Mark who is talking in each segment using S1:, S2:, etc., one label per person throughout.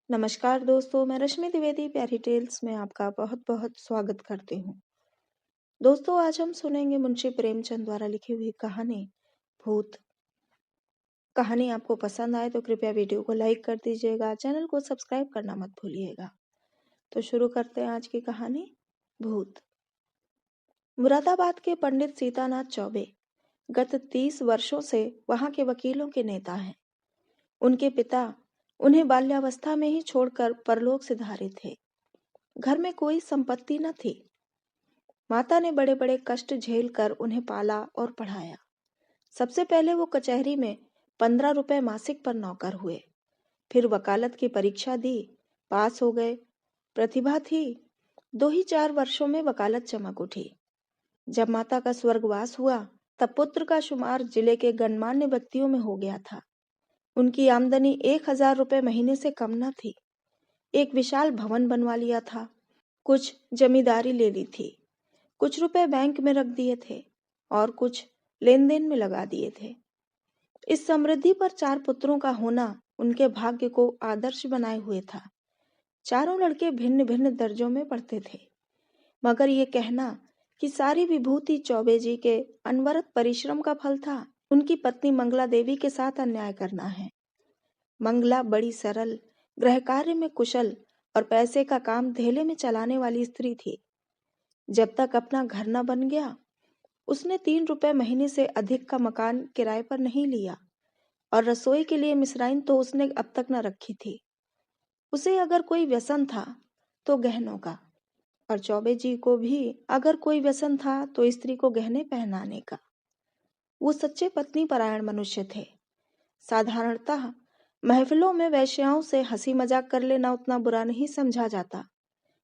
S1: नमस्कार दोस्तों, मैं रश्मि द्विवेदी प्यारी टेल्स में आपका बहुत बहुत स्वागत करती हूँ। दोस्तों, आज हम सुनेंगे मुंशी प्रेमचंद द्वारा लिखी हुई कहानी भूत। कहानी आपको पसंद आए तो कृपया वीडियो को लाइक कर दीजिएगा, चैनल को सब्सक्राइब करना मत भूलिएगा। तो शुरू करते हैं आज की कहानी भूत। मुरादाबाद के पंडित सीतानाथ चौबे गत 30 वर्षों से वहां के वकीलों के नेता हैं। उनके पिता उन्हें बाल्यावस्था में ही छोड़कर परलोक सिधारे थे। घर में कोई संपत्ति न थी। माता ने बड़े बड़े कष्ट झेल कर उन्हें पाला और पढ़ाया। सबसे पहले वो कचहरी में 15 रुपए मासिक पर नौकर हुए। फिर वकालत की परीक्षा दी, पास हो गए। प्रतिभा थी। 2 ही 4 वर्षों में वकालत चमक उठी। जब माता का स्वर्गवास हुआ तब पुत्र का शुमार जिले के गणमान्य व्यक्तियों में हो गया था। उनकी आमदनी 1000 रुपए महीने से कम न थी। एक विशाल भवन बनवा लिया था। कुछ जमींदारी ले ली थी। कुछ रुपए बैंक में रख दिए थे और कुछ लेन देन में लगा दिए थे। इस समृद्धि पर 4 पुत्रों का होना उनके भाग्य को आदर्श बनाए हुए था। चारों लड़के भिन्न भिन्न दर्जों में पढ़ते थे, मगर ये कहना कि सारी विभूति चौबे जी के अनवरत परिश्रम का फल था, उनकी पत्नी मंगला देवी के साथ अन्याय करना है। मंगला बड़ी सरल, गृह कार्य में कुशल और पैसे का काम धेले में चलाने वाली स्त्री थी। जब तक अपना घर न बन गया, उसने 3 रुपए महीने से अधिक का मकान किराए पर नहीं लिया और रसोई के लिए मिसराइन तो उसने अब तक न रखी थी। उसे अगर कोई व्यसन था तो गहनों का, और चौबे जी को भी अगर कोई व्यसन था तो स्त्री को गहने पहनाने का। वो सच्चे पत्नी परायण मनुष्य थे। साधारणतः महफिलों में वैश्याओं से हंसी मजाक कर लेना उतना बुरा नहीं समझा जाता,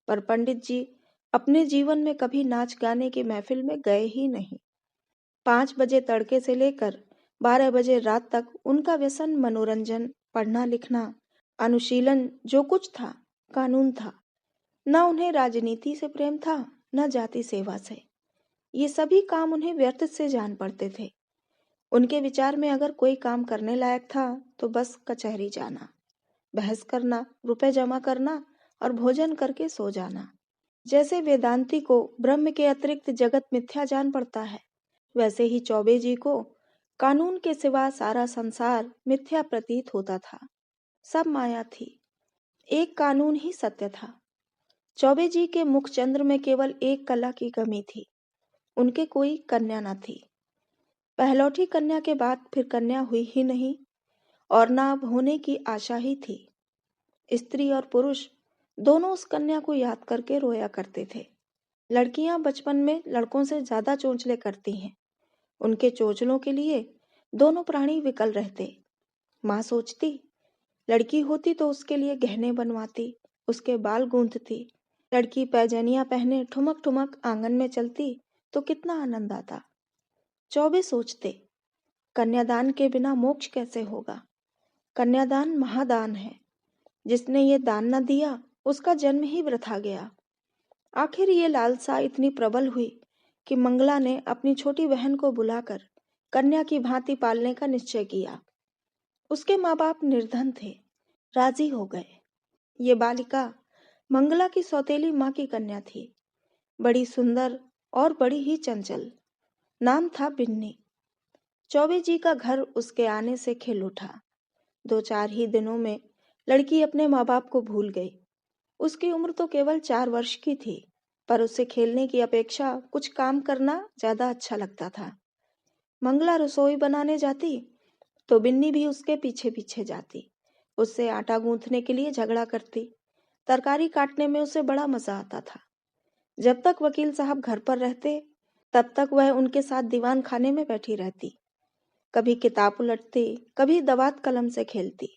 S1: पर पंडित जी अपने जीवन में कभी नाच गाने की महफिल में गए ही नहीं। 5 बजे तड़के से लेकर 12 बजे रात तक उनका व्यसन मनोरंजन, पढ़ना लिखना, अनुशीलन जो कुछ था, कानून था। न उन्हें राजनीति से प्रेम था, न जाति सेवा से। ये सभी काम उन्हें व्यर्थ से जान पड़ते थे। उनके विचार में अगर कोई काम करने लायक था तो बस कचहरी जाना, बहस करना, रुपए जमा करना और भोजन करके सो जाना। जैसे वेदांती को ब्रह्म के अतिरिक्त जगत मिथ्या जान पड़ता है, वैसे ही चौबे जी को कानून के सिवा सारा संसार मिथ्या प्रतीत होता था। सब माया थी, एक कानून ही सत्य था। चौबे जी के मुख चंद्र में केवल एक कला की कमी थी, उनके कोई कन्या न थी। पहलौठी कन्या के बाद फिर कन्या हुई ही नहीं और न अब होने की आशा ही थी। स्त्री और पुरुष दोनों उस कन्या को याद करके रोया करते थे। लड़कियां बचपन में लड़कों से ज्यादा चोंचले करती हैं। उनके चोंचलों के लिए दोनों प्राणी विकल रहते। माँ सोचती, लड़की होती तो उसके लिए गहने बनवाती, उसके बाल गूंथती। लड़की पैजनियां पहने ठुमक ठुमक आंगन में चलती तो कितना आनंद आता। चौबे सोचते, कन्यादान के बिना मोक्ष कैसे होगा। कन्यादान महादान है। जिसने ये दान न दिया उसका जन्म ही वृथा गया। आखिर ये लालसा इतनी प्रबल हुई कि मंगला ने अपनी छोटी बहन को बुलाकर कन्या की भांति पालने का निश्चय किया। उसके माँ बाप निर्धन थे, राजी हो गए। ये बालिका मंगला की सौतेली माँ की कन्या थी, बड़ी सुंदर और बड़ी ही चंचल। नाम था बिन्नी। चौबे जी का घर उसके आने से खिल उठा। 2-4 ही दिनों में लड़की अपने माँ बाप को भूल गई। उसकी उम्र तो केवल 4 वर्ष की थी, पर उसे खेलने की अपेक्षा कुछ काम करना ज्यादा अच्छा लगता था। मंगला रसोई बनाने जाती तो बिन्नी भी उसके पीछे पीछे जाती। उससे आटा गूंथने के लिए झगड़ा करती। तरकारी काटने में उसे बड़ा मजा आता था। जब तक वकील साहब घर पर रहते तब तक वह उनके साथ दीवान खाने में बैठी रहती। कभी किताब उलटती, कभी दवात कलम से खेलती।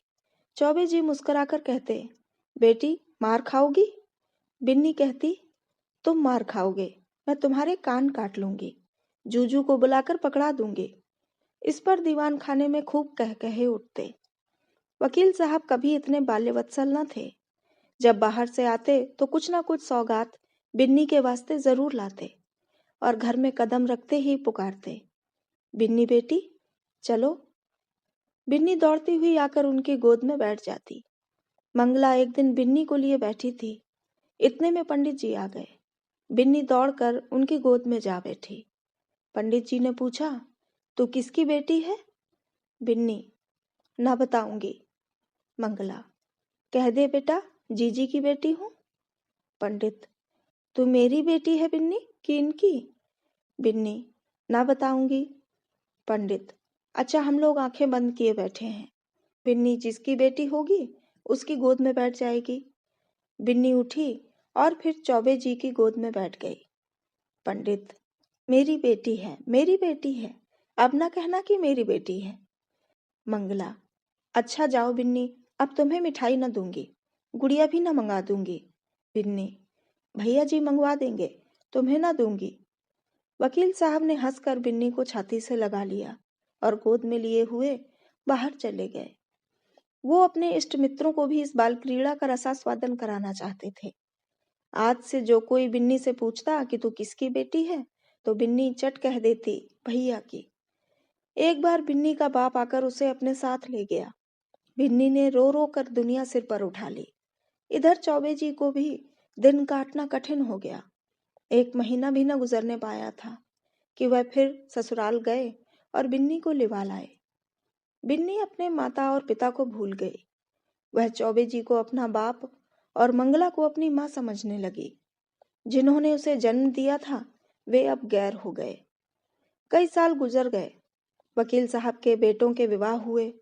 S1: चौबे जी मुस्कुराकर कहते, बेटी मार खाओगी? बिन्नी कहती, तुम मार खाओगे, मैं तुम्हारे कान काट लूंगी, जूजू को बुलाकर पकड़ा दूंगी। इस पर दीवान खाने में खूब कह कहे उठते। वकील साहब कभी इतने बाल्यवत्सल न थे। जब बाहर से आते तो कुछ ना कुछ सौगात बिन्नी के वास्ते जरूर लाते और घर में कदम रखते ही पुकारते, बिन्नी बेटी चलो। बिन्नी दौड़ती हुई आकर उनकी गोद में बैठ जाती। मंगला एक दिन बिन्नी को लिए बैठी थी। इतने में पंडित जी आ गए। बिन्नी दौड़कर उनकी गोद में जा बैठी। पंडित जी ने पूछा, तू किसकी बेटी है? बिन्नी, ना बताऊंगी। मंगला, कह दे बेटा, जीजी की बेटी हूं। पंडित, तू मेरी बेटी है बिन्नी कि इनकी? बिन्नी, ना बताऊंगी। पंडित, अच्छा, हम लोग आंखें बंद किए बैठे हैं। बिन्नी जिसकी बेटी होगी उसकी गोद में बैठ जाएगी। बिन्नी उठी और फिर चौबे जी की गोद में बैठ गई। पंडित, मेरी बेटी है, मेरी बेटी है, अब ना कहना कि मेरी बेटी है। मंगला, अच्छा जाओ बिन्नी, अब तुम्हें मिठाई न दूंगी, गुड़िया भी न मंगा दूंगी। बिन्नी, भैया जी मंगवा देंगे, तुम्हें ना दूंगी। वकील साहब ने हंसकर बिन्नी को छाती से लगा लिया और गोद में लिए हुए बाहर चले गए। वो अपने इष्ट मित्रों को भी इस बाल क्रीड़ा का रसास्वादन कराना चाहते थे। आज से जो कोई बिन्नी से पूछता कि तू किसकी बेटी है, तो बिन्नी चट कह देती, भैया की। एक बार बिन्नी का बाप आकर उसे अपने साथ ले गया। बिन्नी ने रो रो कर दुनिया सिर पर उठा ली। इधर चौबे जी को भी दिन काटना कठिन हो गया। 1 महीना भी न गुजरने पाया था कि वह फिर ससुराल गए और बिन्नी को लिवा लाए। बिन्नी अपने माता और पिता को भूल गई। वह चौबे जी को अपना बाप और मंगला को अपनी माँ समझने लगी। जिन्होंने उसे जन्म दिया था वे अब गैर हो गए। कई साल गुजर गए। वकील साहब के बेटों के विवाह हुए।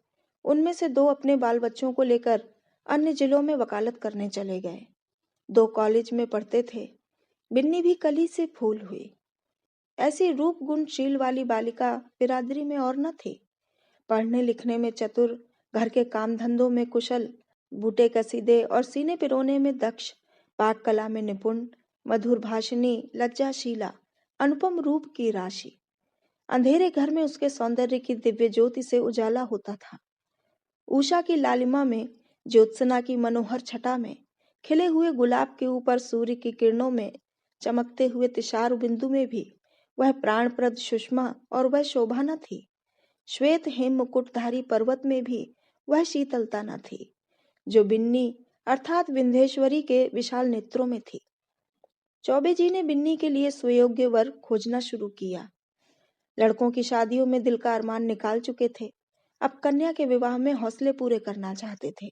S1: उनमें से 2 अपने बाल बच्चों को लेकर अन्य जिलों में वकालत करने चले गए। 2 कॉलेज में पढ़ते थे। बिन्नी भी कली से फूल हुई। ऐसी रूप गुणशील वाली बालिका बिरादरी में और न थी। पढ़ने लिखने में चतुर, घर के काम धंधों में कुशल, बूटे कसीदे और सीने पिरोने में दक्ष, पाक कला में निपुण, मधुर भाषिणी, लज्जाशीला, अनुपम रूप की राशि। अंधेरे घर में उसके सौंदर्य की दिव्य ज्योति से उजाला होता था। उषा की लालिमा में, ज्योत्सना की मनोहर छटा में, खिले हुए गुलाब के ऊपर सूर्य की किरणों में, चमकते हुए तिशार बिंदु में भी वह प्राणप्रद सुषमा और वह शोभा न थी। श्वेत हेम मुकुटधारी पर्वत में भी वह शीतलता न थी जो बिन्नी अर्थात विंध्येश्वरी के विशाल नेत्रों में थी। चौबे जी ने बिन्नी के लिए सुयोग्य वर खोजना शुरू किया। लड़कों की शादियों में दिल का अरमान निकाल चुके थे। अब कन्या के विवाह में हौसले पूरे करना चाहते थे।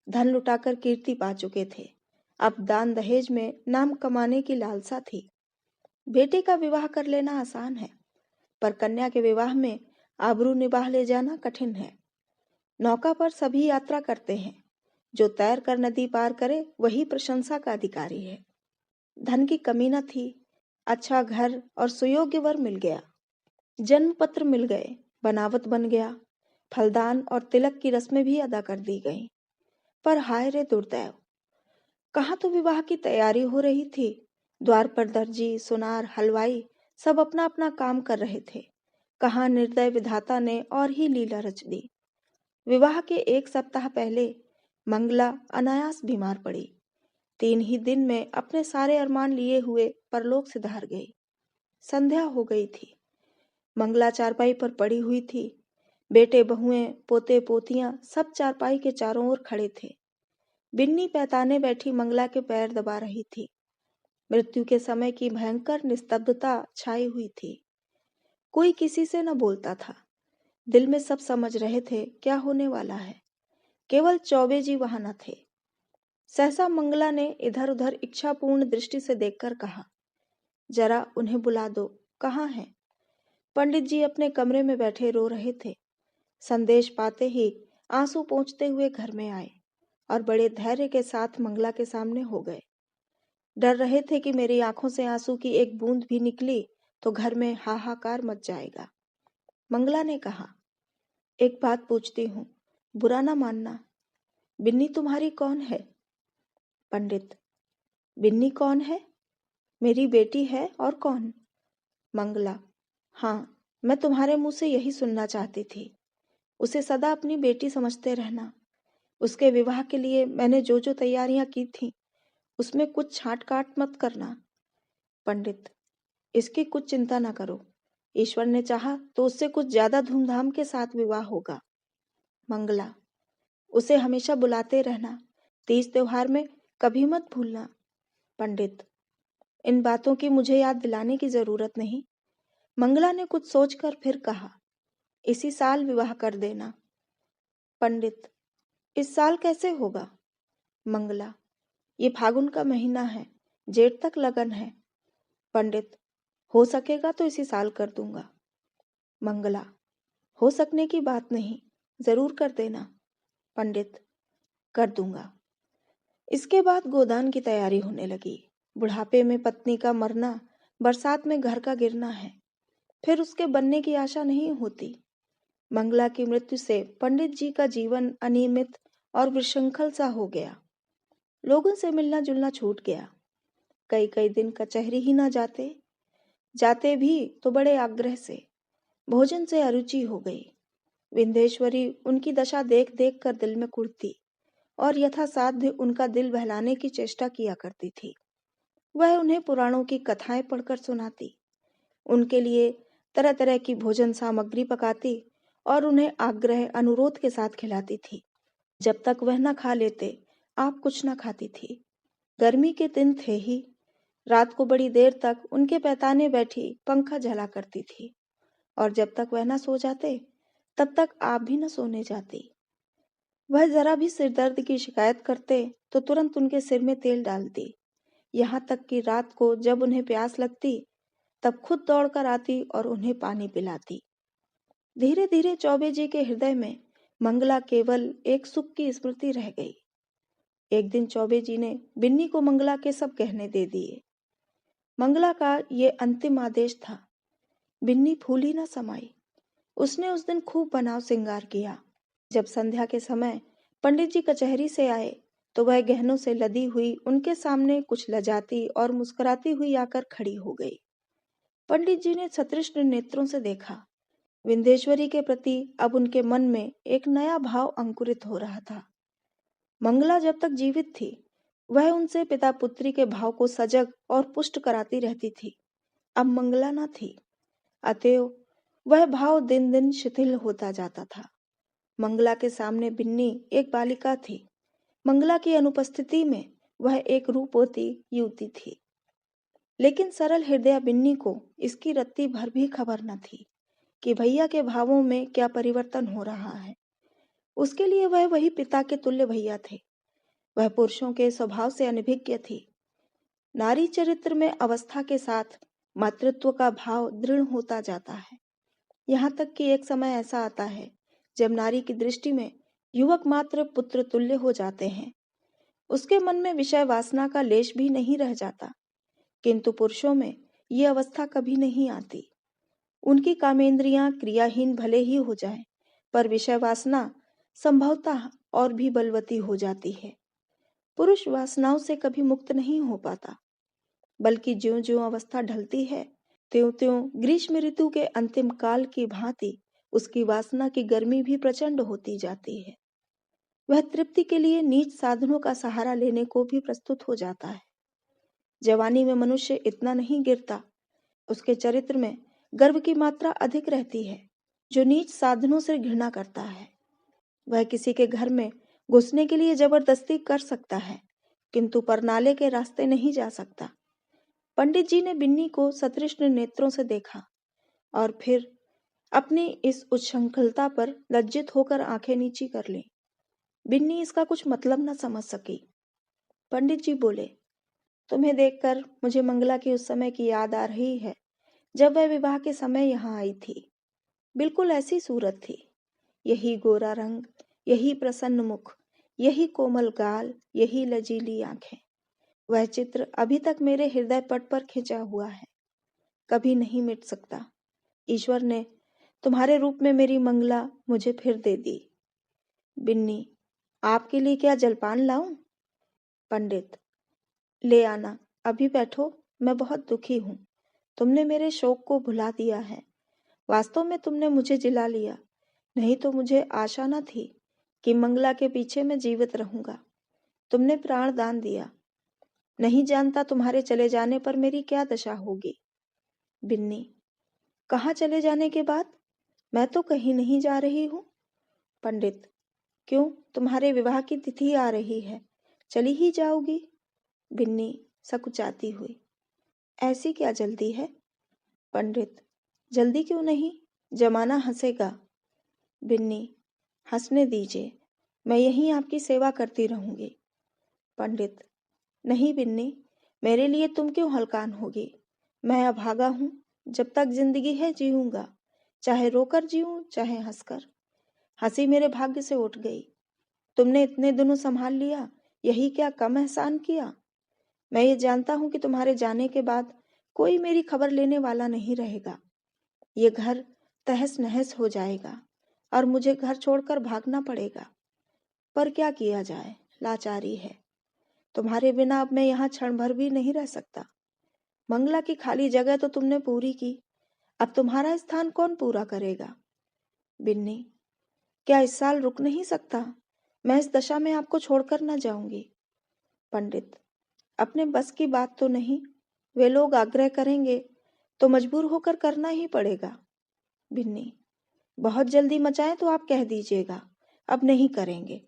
S1: धन लुटाकर कीर्ति पा चुके थे। अब दान दहेज में नाम कमाने की लालसा थी। बेटे का विवाह कर लेना आसान है, पर कन्या के विवाह में आबरू निभाह ले जाना कठिन है। नौका पर सभी यात्रा करते हैं। जो तैर कर नदी पार करे वही प्रशंसा का अधिकारी है। धन की कमी न थी। अच्छा घर और सुयोग्य वर मिल गया। जन्म पत्र मिल गए, बनावट बन गया, फलदान और तिलक की रस्में भी अदा कर दी गईं। पर हाय रे दुर्दैव, कहाँ तो विवाह की तैयारी हो रही थी। द्वार पर दर्जी, सुनार, हलवाई सब अपना अपना काम कर रहे थे। कहाँ निर्दय विधाता ने और ही लीला रच दी। विवाह के 1 सप्ताह पहले मंगला अनायास बीमार पड़ी। 3 ही दिन में अपने सारे अरमान लिए हुए परलोक सिधार गई। संध्या हो गई थी। मंगला चारपाई पर पड़ी हुई थी। बेटे बहुएं, पोते पोतियां सब चारपाई के चारों ओर खड़े थे। बिन्नी पैताने बैठी मंगला के पैर दबा रही थी। मृत्यु के समय की भयंकर निस्तब्धता छाई हुई थी। कोई किसी से न बोलता था। दिल में सब समझ रहे थे क्या होने वाला है। केवल चौबे जी वहां न थे। सहसा मंगला ने इधर उधर इच्छापूर्ण दृष्टि से देखकर कहा, जरा उन्हें बुला दो, कहाँ हैं? पंडित जी अपने कमरे में बैठे रो रहे थे। संदेश पाते ही आंसू पोंछते हुए घर में आए और बड़े धैर्य के साथ मंगला के सामने हो गए। डर रहे थे कि मेरी आंखों से आंसू की एक बूंद भी निकली तो घर में हाहाकार मच जाएगा। मंगला ने कहा, एक बात पूछती हूँ, बुरा ना मानना, बिन्नी तुम्हारी कौन है? पंडित, बिन्नी कौन है? मेरी बेटी है और कौन? मंगला, हाँ, मैं तुम्हारे मुंह से यही सुनना चाहती थी। उसे सदा अपनी बेटी समझते रहना। उसके विवाह के लिए मैंने जो जो तैयारियां की थी उसमें कुछ छांट काट मत करना। पंडित, इसकी कुछ चिंता ना करो। ईश्वर ने चाहा तो उससे कुछ ज्यादा धूमधाम के साथ विवाह होगा। मंगला, उसे हमेशा बुलाते रहना, तीज त्योहार में कभी मत भूलना। पंडित, इन बातों की मुझे याद दिलाने की जरूरत नहीं। मंगला ने कुछ सोचकर फिर कहा, इसी साल विवाह कर देना। पंडित, इस साल कैसे होगा? मंगला, ये फागुन का महीना है, जेठ तक लगन है। पंडित, हो सकेगा तो इसी साल कर दूंगा। मंगला, हो सकने की बात नहीं, जरूर कर देना। पंडित, कर दूंगा। इसके बाद गोदान की तैयारी होने लगी। बुढ़ापे में पत्नी का मरना, बरसात में घर का गिरना है, फिर उसके बनने की आशा नहीं होती। मंगला की मृत्यु से पंडित जी का जीवन अनियमित और विशृंखल सा हो गया। लोगों से मिलना जुलना छूट गया। कई कई दिन कचहरी ही ना जाते, जाते भी तो बड़े आग्रह से। भोजन से अरुचि हो गई। विंध्येश्वरी उनकी दशा देख देख कर दिल में कुढ़ती और यथासाध्य उनका दिल बहलाने की चेष्टा किया करती थी। वह उन्हें पुराणों की कथाएं पढ़कर सुनाती, उनके लिए तरह तरह की भोजन सामग्री पकाती और उन्हें आग्रह अनुरोध के साथ खिलाती थी। जब तक वह न खा लेते, आप कुछ न खाती थी। गर्मी के दिन थे ही, रात को बड़ी देर तक उनके पैताने बैठी पंखा झला करती थी, और जब तक वह न सो जाते, तब तक आप भी न सोने जाती। वह जरा भी सिरदर्द की शिकायत करते तो तुरंत उनके सिर में तेल डालती। यहाँ तक कि रात को जब उन्हें प्यास लगती, तब खुद दौड़कर आती और उन्हें पानी पिलाती। धीरे धीरे चौबे जी के हृदय में मंगला केवल एक सुख की स्मृति रह गई। एक दिन चौबे जी ने बिन्नी को मंगला के सब गहने दे दिए। मंगला का ये अंतिम आदेश था। बिन्नी फूल ही न समाई। उसने उस दिन खूब बनाव श्रृंगार किया। जब संध्या के समय पंडित जी कचहरी से आए, तो वह गहनों से लदी हुई उनके सामने कुछ लजाती और मुस्कुराती हुई आकर खड़ी हो गई। पंडित जी ने सतृष्ण नेत्रों से देखा। विंध्येश्वरी के प्रति अब उनके मन में एक नया भाव अंकुरित हो रहा था। मंगला जब तक जीवित थी, वह उनसे पिता पुत्री के भाव को सजग और पुष्ट कराती रहती थी। अब मंगला न थी, अतएव वह भाव दिन दिन शिथिल होता जाता था। मंगला के सामने बिन्नी एक बालिका थी। मंगला की अनुपस्थिति में वह एक रूपवती युवती थी। लेकिन सरल हृदय बिन्नी को इसकी रत्ती भर भी खबर न थी कि भैया के भावों में क्या परिवर्तन हो रहा है। उसके लिए वह वही पिता के तुल्य भैया थे। वह पुरुषों के स्वभाव से अनभिज्ञ थी। नारी चरित्र में अवस्था के साथ मातृत्व का भाव दृढ़ होता जाता है। यहाँ तक कि एक समय ऐसा आता है जब नारी की दृष्टि में युवक मात्र पुत्र तुल्य हो जाते हैं। उसके मन में विषय वासना का लेश भी नहीं रह जाता। किंतु पुरुषों में ये अवस्था कभी नहीं आती। उनकी कामेंद्रियां क्रियाहीन भले ही हो जाए, पर विषय वासना संभवतः और भी बलवती हो जाती है। पुरुष वासनाओं से कभी मुक्त नहीं हो पाता, बल्कि ज्यों ज्यों अवस्था ढलती है, त्यों त्यों ग्रीष्म ऋतु के अंतिम काल की भांति उसकी वासना की गर्मी भी प्रचंड होती जाती है। वह तृप्ति के लिए नीच साधनों का सहारा लेने को भी प्रस्तुत हो जाता है। जवानी में मनुष्य इतना नहीं गिरता। उसके चरित्र में गर्व की मात्रा अधिक रहती है, जो नीच साधनों से घृणा करता है। वह किसी के घर में घुसने के लिए जबरदस्ती कर सकता है, किंतु परनाले के रास्ते नहीं जा सकता। पंडित जी ने बिन्नी को सतृष्ण नेत्रों से देखा और फिर अपनी इस उच्छृंखलता पर लज्जित होकर आंखें नीची कर ली। बिन्नी इसका कुछ मतलब न समझ सकी। पंडित जी बोले, तुम्हें देखकर मुझे मंगला की उस समय की याद आ रही है जब वह विवाह के समय यहाँ आई थी। बिल्कुल ऐसी सूरत थी, यही गोरा रंग, यही प्रसन्न मुख, यही कोमल गाल, यही लजीली आंखें। वह चित्र अभी तक मेरे हृदय पट पर खिंचा हुआ है, कभी नहीं मिट सकता। ईश्वर ने तुम्हारे रूप में मेरी मंगला मुझे फिर दे दी। बिन्नी, आपके लिए क्या जलपान लाऊं? पंडित, ले आना, अभी बैठो, मैं बहुत दुखी हूं। तुमने मेरे शोक को भुला दिया है। वास्तव में तुमने मुझे जिला लिया, नहीं तो मुझे आशा न थी कि मंगला के पीछे मैं जीवित रहूंगा। तुमने प्राण दान दिया। नहीं जानता तुम्हारे चले जाने पर मेरी क्या दशा होगी। बिन्नी, कहाँ चले जाने के बाद? मैं तो कहीं नहीं जा रही हूँ। पंडित, क्यों, तुम्हारे विवाह की तिथि आ रही है, चली ही जाओगी? बिन्नी सकुचाती हुई। ऐसी क्या जल्दी है? पंडित, जल्दी क्यों नहीं, जमाना हंसेगा। बिन्नी, हंसने दीजिए, मैं यहीं आपकी सेवा करती रहूंगी। पंडित, नहीं बिन्नी, मेरे लिए तुम क्यों हलकान होगी? मैं अभागा हूँ, जब तक जिंदगी है जीऊंगा, चाहे रोकर जीऊं चाहे हंसकर। हंसी मेरे भाग्य से उठ गई। तुमने इतने दिनों संभाल लिया, यही क्या कम एहसान किया? मैं ये जानता हूं कि तुम्हारे जाने के बाद कोई मेरी खबर लेने वाला नहीं रहेगा। ये घर तहस नहस हो जाएगा और मुझे घर छोड़कर भागना पड़ेगा। पर क्या किया जाए, लाचारी है। तुम्हारे बिना अब मैं यहाँ क्षण भर भी नहीं रह सकता। मंगला की खाली जगह तो तुमने पूरी की, अब तुम्हारा स्थान कौन पूरा करेगा? बिन्नी, क्या इस साल रुक नहीं सकता? मैं इस दशा में आपको छोड़कर न जाऊंगी। पंडित, अपने बस की बात तो नहीं, वे लोग आग्रह करेंगे तो मजबूर होकर करना ही पड़ेगा। बिन्नी, बहुत जल्दी मचाएं तो आप कह दीजिएगा, अब नहीं करेंगे।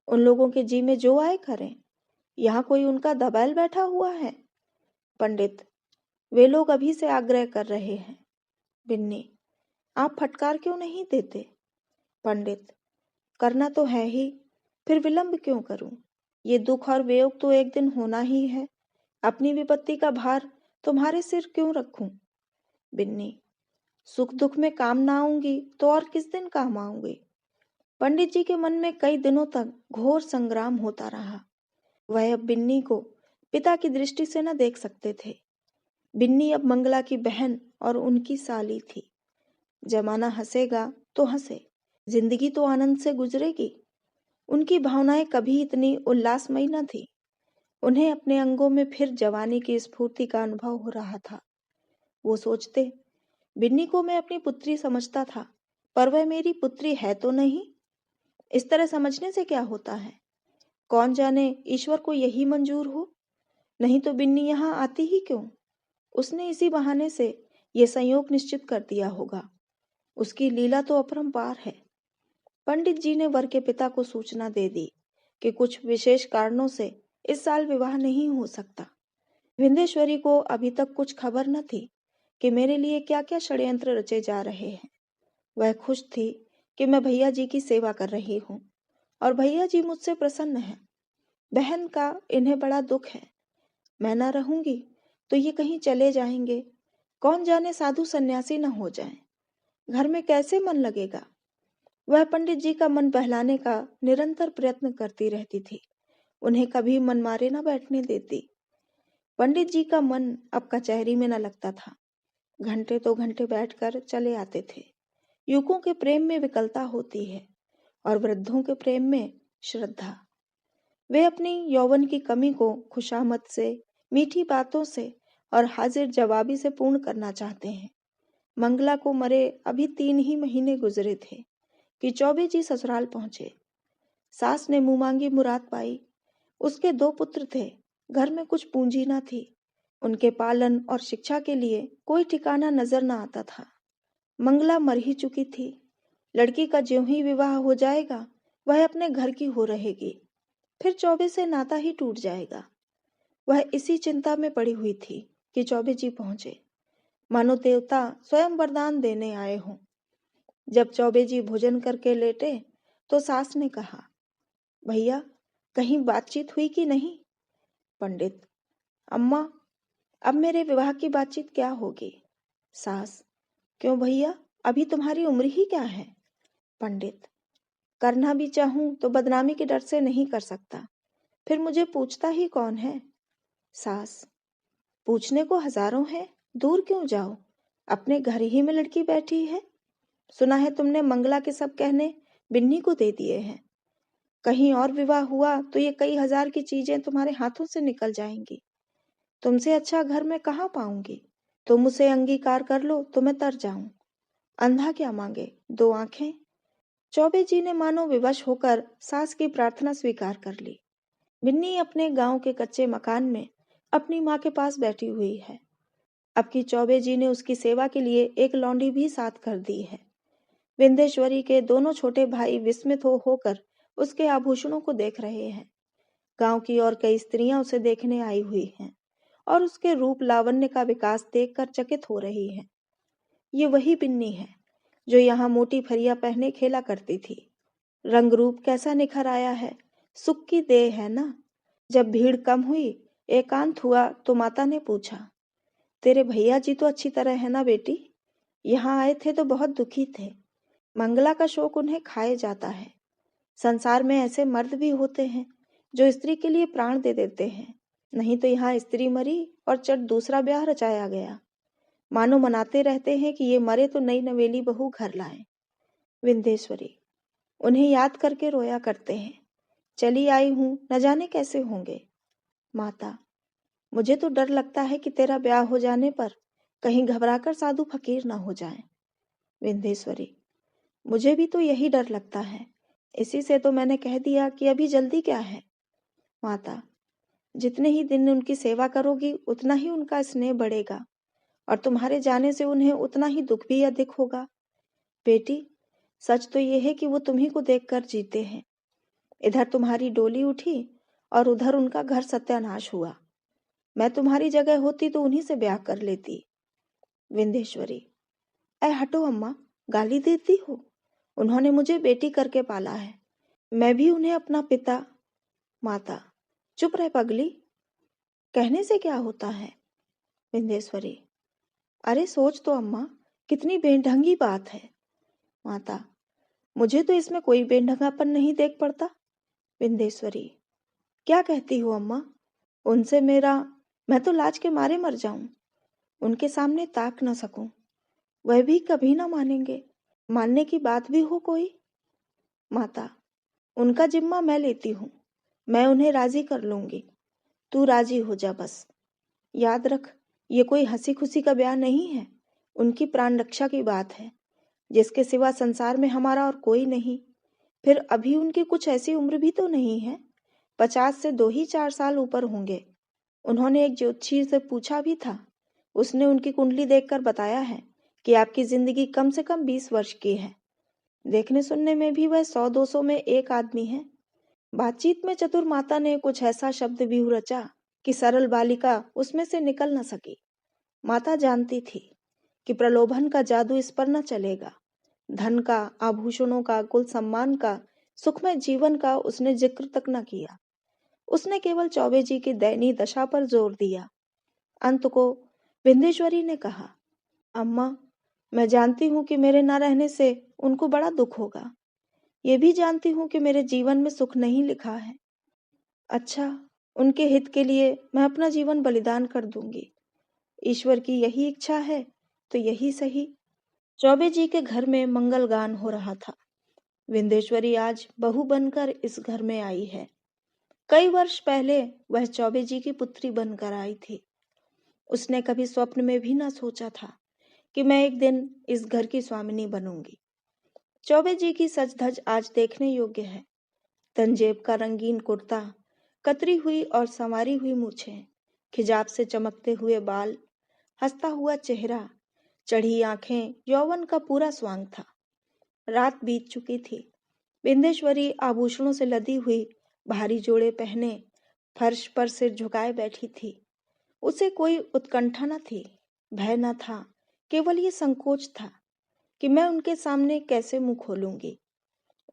S1: उन लोगों के जी में जो आए करें, यहाँ कोई उनका दबाल बैठा हुआ है। पंडित, वे लोग अभी से आग्रह कर रहे हैं। बिन्नी, आप फटकार क्यों नहीं देते? पंडित, करना तो है ही, फिर विलंब क्यों करूं? ये दुख और वियोग तो एक दिन होना ही है। अपनी विपत्ति का भार तुम्हारे सिर क्यों रखूं? बिन्नी, सुख दुख में काम ना आऊंगी तो और किस दिन काम आऊंगी? पंडित जी के मन में कई दिनों तक घोर संग्राम होता रहा। वह अब बिन्नी को पिता की दृष्टि से न देख सकते थे। बिन्नी अब मंगला की बहन और उनकी साली थी। जमाना हंसेगा तो हंसे, जिंदगी तो आनंद से गुजरेगी। उनकी भावनाएं कभी इतनी उल्लासमयी न थी। उन्हें अपने अंगों में फिर जवानी की स्फूर्ति का अनुभव हो रहा था। वो सोचते, बिन्नी को मैं अपनी पुत्री समझता था, पर वह मेरी पुत्री है तो नहीं। इस तरह समझने से क्या होता है? कौन जाने ईश्वर को यही मंजूर हो। नहीं तो बिन्नी यहाँ आती ही क्यों? उसने इसी बहाने से ये संयोग निश्चित कर दिया होगा। उसकी लीला तो अपरंपार है। पंडित जी ने वर के पिता को सूचना दे दी कि कुछ विशेष कारणों से इस साल विवाह नहीं हो सकता। विंध्येश्वरी को अभी तक कुछ खबर न थी कि मेरे लिए क्या क्या षड्यंत्र रचे जा रहे हैं। वह खुश थी कि मैं भैया जी की सेवा कर रही हूँ और भैया जी मुझसे प्रसन्न हैं। बहन का इन्हें बड़ा दुख है। मैं न रहूंगी तो ये कहीं चले जाएंगे। कौन जाने साधु सन्यासी न हो जाएं। घर में कैसे मन लगेगा? वह पंडित जी का मन बहलाने का निरंतर प्रयत्न करती रहती थी। उन्हें कभी मन मारे न बैठने देती। पंडित जी का मन अब कचहरी में न लगता था। घंटे तो घंटे बैठकर चले आते थे। युवकों के प्रेम में विकलता होती है और वृद्धों के प्रेम में श्रद्धा। वे अपनी यौवन की कमी को खुशामद से, मीठी बातों से और हाजिर जवाबी से पूर्ण करना चाहते हैं। मंगला को मरे अभी 3 ही महीने गुजरे थे कि चौबे जी ससुराल पहुंचे। सास ने मुंह मांगी मुराद पाई। उसके 2 पुत्र थे। घर में कुछ पूंजी न थी। उनके पालन और शिक्षा के लिए कोई ठिकाना नजर न आता था। मंगला मर ही चुकी थी। लड़की का ज्यों ही विवाह हो जाएगा, वह अपने घर की हो रहेगी। फिर चौबे से नाता ही टूट जाएगा। वह इसी चिंता में पड़ी हुई थी कि चौबे जी पहुंचे, मानो देवता स्वयं वरदान देने आए हों। जब चौबे जी भोजन करके लेटे तो सास ने कहा, भैया कहीं बातचीत हुई कि नहीं? पंडित, अम्मा, अब मेरे विवाह की बातचीत क्या होगी? सास, क्यों भैया, अभी तुम्हारी उम्र ही क्या है? पंडित, करना भी चाहूं तो बदनामी के डर से नहीं कर सकता। फिर मुझे पूछता ही कौन है? सास, पूछने को हजारों हैं, दूर क्यों जाओ, अपने घर ही में लड़की बैठी है। सुना है तुमने मंगला के सब कहने बिन्नी को दे दिए हैं। कहीं और विवाह हुआ तो ये कई हजार की चीजें तुम्हारे हाथों से निकल जाएंगी। तुमसे अच्छा घर में कहाँ पाऊंगी? तुम उसे अंगीकार कर लो तो मैं तर जाऊं। अंधा क्या मांगे, 2 आंखें। चौबे जी ने मानो विवश होकर सास की प्रार्थना स्वीकार कर ली। बिन्नी अपने गांव के कच्चे मकान में अपनी माँ के पास बैठी हुई है। अब की चौबे जी ने उसकी सेवा के लिए एक लौंडी भी साथ कर दी है। विंध्येश्वरी के दोनों छोटे भाई विस्मित होकर उसके आभूषणों को देख रहे हैं। गांव की और कई स्त्रियां उसे देखने आई हुई हैं और उसके रूप लावण्य का विकास देखकर चकित हो रही हैं। ये वही बिन्नी है जो यहाँ मोटी फरिया पहने खेला करती थी। रंग रूप कैसा निखर आया है, सुख की देह है ना। जब भीड़ कम हुई, एकांत हुआ तो माता ने पूछा, तेरे भैया जी तो अच्छी तरह है ना बेटी? यहाँ आए थे तो बहुत दुखी थे। मंगला का शौक उन्हें खाए जाता है। संसार में ऐसे मर्द भी होते हैं जो स्त्री के लिए प्राण दे देते हैं। नहीं तो यहाँ स्त्री मरी और चट दूसरा ब्याह रचाया गया। मानो मनाते रहते हैं कि ये मरे तो नई नवेली बहू घर लाए। विंध्येश्वरी, उन्हें याद करके रोया करते हैं। चली आई हूं, न जाने कैसे होंगे। माता, मुझे तो डर लगता है कि तेरा ब्याह हो जाने पर कहीं घबराकर साधु फकीर ना हो जाएं। विंध्येश्वरी, मुझे भी तो यही डर लगता है। इसी से तो मैंने कह दिया कि अभी जल्दी क्या है। माता, जितने ही दिन उनकी सेवा करोगी उतना ही उनका स्नेह बढ़ेगा और तुम्हारे जाने से उन्हें उतना ही दुख भी अधिक होगा। बेटी, सच तो यह है कि वो तुम्ही को देखकर जीते हैं। इधर तुम्हारी डोली उठी और उधर उनका घर सत्यानाश हुआ। मैं तुम्हारी जगह होती तो उन्हीं से ब्याह कर लेती। विंध्येश्वरी, ऐ हटो अम्मा, गाली देती हो। उन्होंने मुझे बेटी करके पाला है, मैं भी उन्हें अपना पिता। माता, चुप रह पगली, कहने से क्या होता है। विंध्येश्वरी, अरे सोच तो अम्मा, कितनी बेढंगी बात है। माता, मुझे तो इसमें कोई बेढंगापन नहीं देख पड़ता। विंध्येश्वरी, क्या कहती हो अम्मा? उनसे मेरा, मैं तो लाज के मारे मर जाऊं। उनके सामने ताक न सकूं। वह भी कभी ना मानेंगे। मानने की बात भी हो कोई। माता, उनका जिम्मा मैं लेती हूँ। मैं उन्हें राजी कर लूंगी। तू राजी हो जा बस। याद रख, ये कोई हंसी खुशी का ब्याह नहीं है। उनकी प्राण रक्षा की बात है, जिसके सिवा संसार में हमारा और कोई नहीं। फिर अभी उनकी कुछ ऐसी उम्र भी तो नहीं है। 50 से 2 ही 4 साल ऊपर होंगे। उन्होंने एक ज्योतिषी से पूछा भी था। उसने उनकी कुंडली देखकर बताया है कि आपकी जिंदगी कम से कम 20 वर्ष की है। देखने सुनने में भी वह 100-200 में एक आदमी है। बातचीत में चतुर माता ने कुछ ऐसा शब्द व्यूह रचा कि सरल बालिका उसमें से निकल न सकी। माता जानती थी कि प्रलोभन का जादू इस पर न चलेगा। धन का, आभूषणों का, कुल सम्मान का, सुखमय जीवन का उसने जिक्र तक न किया। उसने केवल चौबे जी की दयनीय दशा पर जोर दिया। अंत को विंध्येश्वरी ने कहा, अम्मा, मैं जानती हूँ कि मेरे न रहने से उनको बड़ा दुख होगा। ये भी जानती हूँ कि मेरे जीवन में सुख नहीं लिखा है। अच्छा, उनके हित के लिए मैं अपना जीवन बलिदान कर दूंगी। ईश्वर की यही इच्छा है तो यही सही। चौबे जी के घर में मंगल गान हो रहा था। विंध्येश्वरी आज बहू बनकर इस घर में आई है। कई वर्ष पहले वह चौबे जी की पुत्री बनकर आई थी। उसने कभी स्वप्न में भी ना सोचा था कि मैं एक दिन इस घर की स्वामिनी बनूंगी। चौबे जी की सज धज आज देखने योग्य है। तंजेब का रंगीन कुर्ता, कतरी हुई और संवारी हुई मूछें, खिजाब से चमकते हुए बाल, हंसता हुआ चेहरा, चढ़ी आंखें, यौवन का पूरा स्वांग था। रात बीत चुकी थी। विंध्येश्वरी आभूषणों से लदी हुई भारी जोड़े पहने फर्श पर सिर झुकाए बैठी थी। उसे कोई उत्कंठा न थी, भय न था, केवल ये संकोच था कि मैं उनके सामने कैसे मुंह खोलूंगी।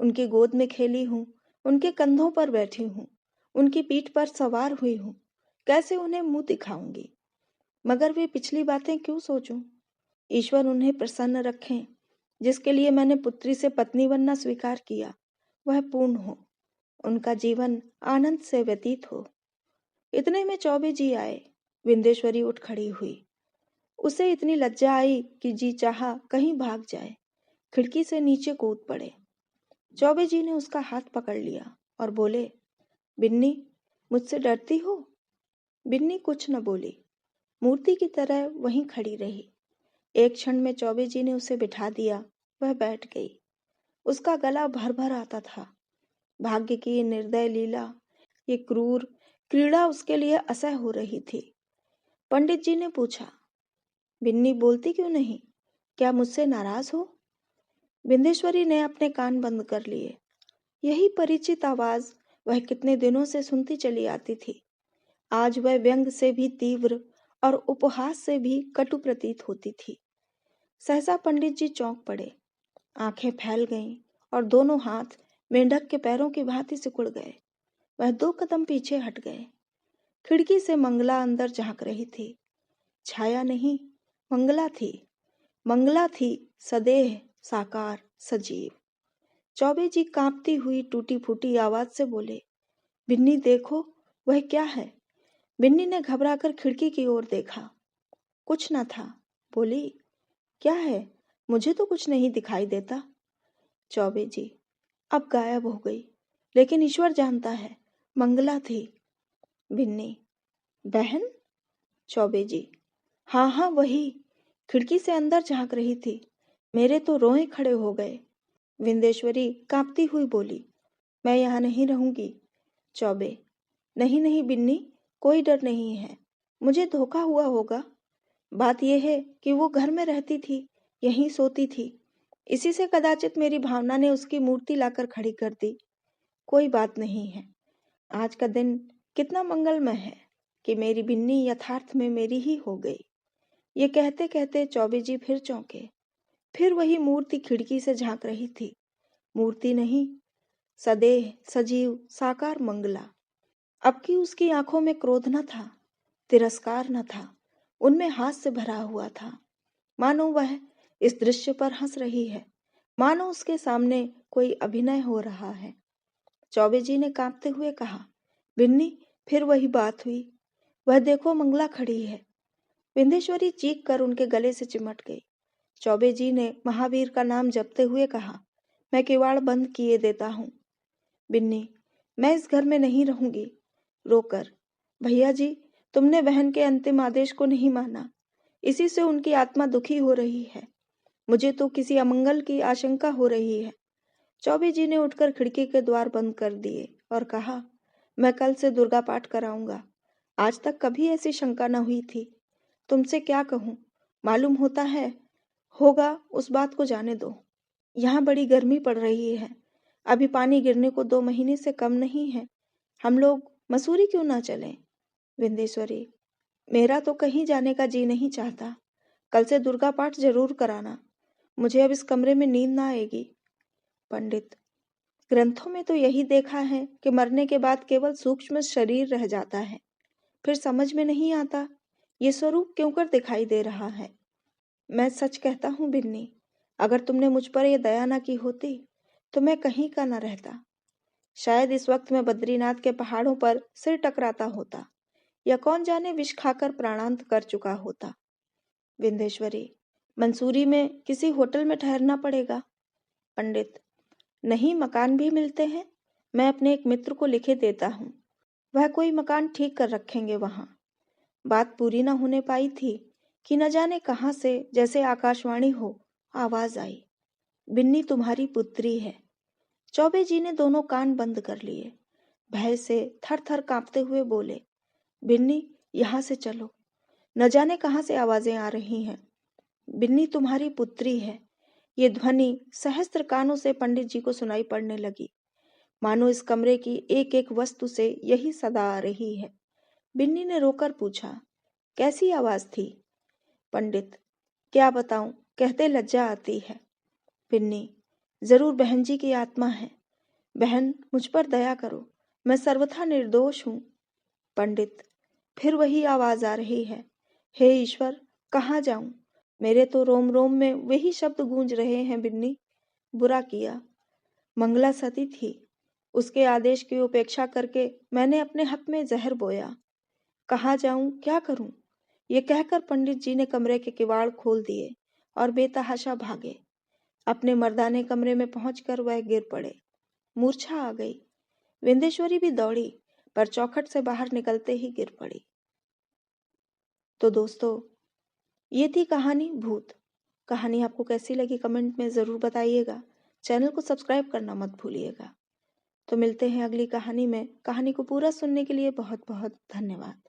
S1: उनकी गोद में खेली हूँ, उनके कंधों पर बैठी हूँ, उनकी पीठ पर सवार हुई हूँ, कैसे उन्हें मुंह दिखाऊंगी। मगर वे पिछली बातें क्यों सोचूं? ईश्वर उन्हें प्रसन्न रखें। जिसके लिए मैंने पुत्री से पत्नी बनना स्वीकार किया, वह पूर्ण हो, उनका जीवन आनंद से व्यतीत हो। इतने में चौबे जी आए। विंध्येश्वरी उठ खड़ी हुई। उसे इतनी लज्जा आई कि जी चाहा कहीं भाग जाए, खिड़की से नीचे कूद पड़े। चौबे जी ने उसका हाथ पकड़ लिया और बोले, बिन्नी, मुझसे डरती हो? बिन्नी कुछ न बोली, मूर्ति की तरह वहीं खड़ी रही। एक क्षण में चौबे जी ने उसे बिठा दिया। वह बैठ गई। उसका गला भर भर आता था। भाग्य की ये निर्दय लीला, ये क्रूर क्रीड़ा उसके लिए असह्य हो रही थी। पंडित जी ने पूछा, बिन्नी बोलती क्यों नहीं? क्या मुझसे नाराज हो? विंध्येश्वरी ने अपने कान बंद कर लिए। यही परिचित आवाज वह कितने दिनों से सुनती चली आती थी। आज वह व्यंग से भी तीव्र और उपहास से भी कटु प्रतीत होती थी। सहसा पंडित जी चौंक पड़े, आंखें फैल गईं और दोनों हाथ मेंढक के पैरों की भांति सिकुड़ गए। वह 2 कदम पीछे हट गए। खिड़की से मंगला अंदर झांक रही थी। छाया नहीं, मंगला थी। मंगला थी, सदेह, साकार, सजीव। चौबे जी कांपती हुई टूटी फूटी आवाज से बोले, बिन्नी देखो, वह क्या है? बिन्नी ने घबराकर खिड़की की ओर देखा। कुछ न था। बोली, क्या है? मुझे तो कुछ नहीं दिखाई देता। चौबे जी, अब गायब हो गई, लेकिन ईश्वर जानता है, मंगला थी। बिन्नी, बहन? चौबे जी, हाँ हाँ वही, खिड़की से अंदर झांक रही थी। मेरे तो रोए खड़े हो गए। विंदेश्वरी कांपती हुई बोली, मैं यहाँ नहीं रहूंगी। चौबे, नहीं नहीं बिन्नी, कोई डर नहीं है, मुझे धोखा हुआ होगा। बात यह है कि वो घर में रहती थी, यहीं सोती थी। इसी से कदाचित मेरी भावना ने उसकी मूर्ति लाकर खड़ी कर दी। कोई बात नहीं है। आज का दिन कितना मंगलमय है कि मेरी बिन्नी यथार्थ में मेरी ही हो गई। ये कहते कहते चौबे जी फिर चौंके। फिर वही मूर्ति खिड़की से झांक रही थी। मूर्ति नहीं, सदेह, सजीव, साकार मंगला। अब की उसकी आंखों में क्रोध न था, तिरस्कार न था, उनमें हास्य भरा हुआ था। मानो वह इस दृश्य पर हंस रही है, मानो उसके सामने कोई अभिनय हो रहा है। चौबे जी ने कांपते हुए कहा, बिन्नी, फिर वही बात हुई। वह देखो, मंगला खड़ी है। विंध्येश्वरी चीख कर उनके गले से चिमट गई। चौबे जी ने महावीर का नाम जपते हुए कहा, मैं किवाड़ बंद किए देता हूँ। बिन्नी, मैं इस घर में नहीं रहूंगी। रोकर, भैया जी, तुमने बहन के अंतिम आदेश को नहीं माना, इसी से उनकी आत्मा दुखी हो रही है। मुझे तो किसी अमंगल की आशंका हो रही है। चौबे जी ने उठकर खिड़की के द्वार बंद कर दिए और कहा, मैं कल से दुर्गा पाठ कराऊंगा। आज तक कभी ऐसी शंका न हुई थी। तुमसे क्या कहूँ, मालूम होता है, होगा, उस बात को जाने दो। यहाँ बड़ी गर्मी पड़ रही है। अभी पानी गिरने को 2 महीने से कम नहीं है। हम लोग मसूरी क्यों ना चलें? विंध्येश्वरी, मेरा तो कहीं जाने का जी नहीं चाहता। कल से दुर्गा पाठ जरूर कराना। मुझे अब इस कमरे में नींद ना आएगी। पंडित, ग्रंथों में तो यही देखा है कि मरने के बाद केवल सूक्ष्म शरीर रह जाता है। फिर समझ में नहीं आता ये स्वरूप क्यों कर दिखाई दे रहा है। मैं सच कहता हूँ बिन्नी, अगर तुमने मुझ पर यह दया ना की होती तो मैं कहीं का ना रहता। शायद इस वक्त मैं बद्रीनाथ के पहाड़ों पर सिर टकराता होता, या कौन जाने विष खाकर प्राणांत कर चुका होता। विंध्येश्वरी, मंसूरी में किसी होटल में ठहरना पड़ेगा। पंडित, नहीं, मकान भी मिलते हैं। मैं अपने एक मित्र को लिखे देता हूँ, वह कोई मकान ठीक कर रखेंगे वहां। बात पूरी न होने पाई थी कि न जाने कहां से जैसे आकाशवाणी हो आवाज आई, बिन्नी तुम्हारी पुत्री है। चौबे जी ने दोनों कान बंद कर लिए। भय से थर थर कांपते हुए बोले, बिन्नी, यहाँ से चलो। न जाने कहां से आवाजें आ रही हैं। बिन्नी तुम्हारी पुत्री है। ये ध्वनि सहस्त्र कानों से पंडित जी को सुनाई पड़ने लगी, मानो इस कमरे की एक एक वस्तु से यही सदा आ रही है। बिन्नी ने रोकर पूछा, कैसी आवाज थी? पंडित, क्या बताऊं, कहते लज्जा आती है। बिन्नी, जरूर बहन जी की आत्मा है। बहन, मुझ पर दया करो, मैं सर्वथा निर्दोष हूं। पंडित, फिर वही आवाज आ रही है। हे ईश्वर, कहाँ जाऊं? मेरे तो रोम रोम में वही शब्द गूंज रहे हैं। बिन्नी, बुरा किया। मंगला सती थी, उसके आदेश की उपेक्षा करके मैंने अपने हक में जहर बोया। कहाँ जाऊं, क्या करूं? ये कहकर पंडित जी ने कमरे के किवाड़ खोल दिए और बेतहाशा भागे। अपने मर्दाने कमरे में पहुंचकर वह गिर पड़े, मूर्छा आ गई। विंध्येश्वरी भी दौड़ी, पर चौखट से बाहर निकलते ही गिर पड़ी। तो दोस्तों, ये थी कहानी भूत। कहानी आपको कैसी लगी कमेंट में ज़रूर बताइएगा। चैनल को सब्सक्राइब करना मत भूलिएगा। तो मिलते हैं अगली कहानी में। कहानी को पूरा सुनने के लिए बहुत बहुत धन्यवाद।